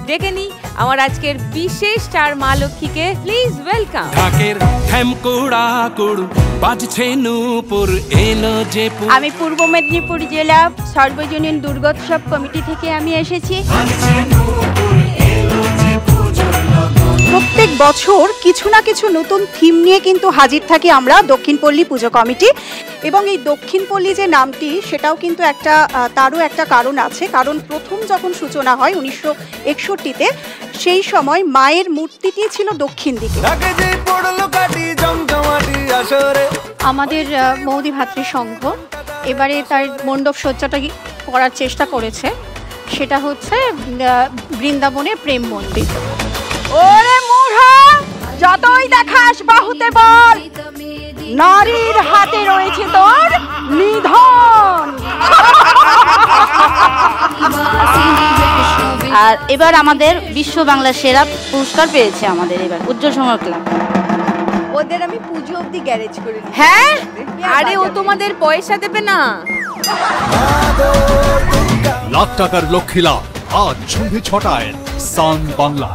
ডেকে নি আমার আজকের বিশেষ স্টার মা লক্ষ্মীকে। Please welcome. ঢাকের ঢ্যামকুড়া কুড়ু বাজছে নূপুর এলো যে। আমি পূর্ব মেদিনীপুর জেলা সর্বজনীন দুর্গোৎসব কমিটি থেকে আমি এসেছি। প্রত্যেক বছর কিছু না কিছু নতুন থিম নিয়ে কিন্তু হাজির থাকি আমরা দক্ষিণপল্লী পুজো কমিটি। এবং এই দক্ষিণপল্লী যে নামটি সেটাও কিন্তু তারও একটা কারণ আছে। কারণ প্রথম যখন সূচনা হয় 1961-তে, সেই সময় মায়ের মূর্তিটি ছিল দক্ষিণ দিকে। আমাদের মৌদি ভাতৃ সংঘ এবারে তার মণ্ডপ সজ্জাটা করার চেষ্টা করেছে, সেটা হচ্ছে বৃন্দাবনের প্রেম মন্দির। ওরে মূঢ়া, যতই দেখাস বাহুতে বল, নারীর হাতে রয়েছে তোর নিধন। আর এবার আমাদের বিশ্ব বাংলা সেরা পুরস্কার পেয়েছে আমাদের এবার উজ্জ্বল সমর ক্লাব। ওদের আমি পুজো অবধি গ্যারেজ করে দিই। হ্যাঁ, আরে ও তোমাদের পয়সা দেবে না। লাখ টাকার লক্ষ্মী লাভ আজ সন্ধ্যে 6টায় সান বাংলা।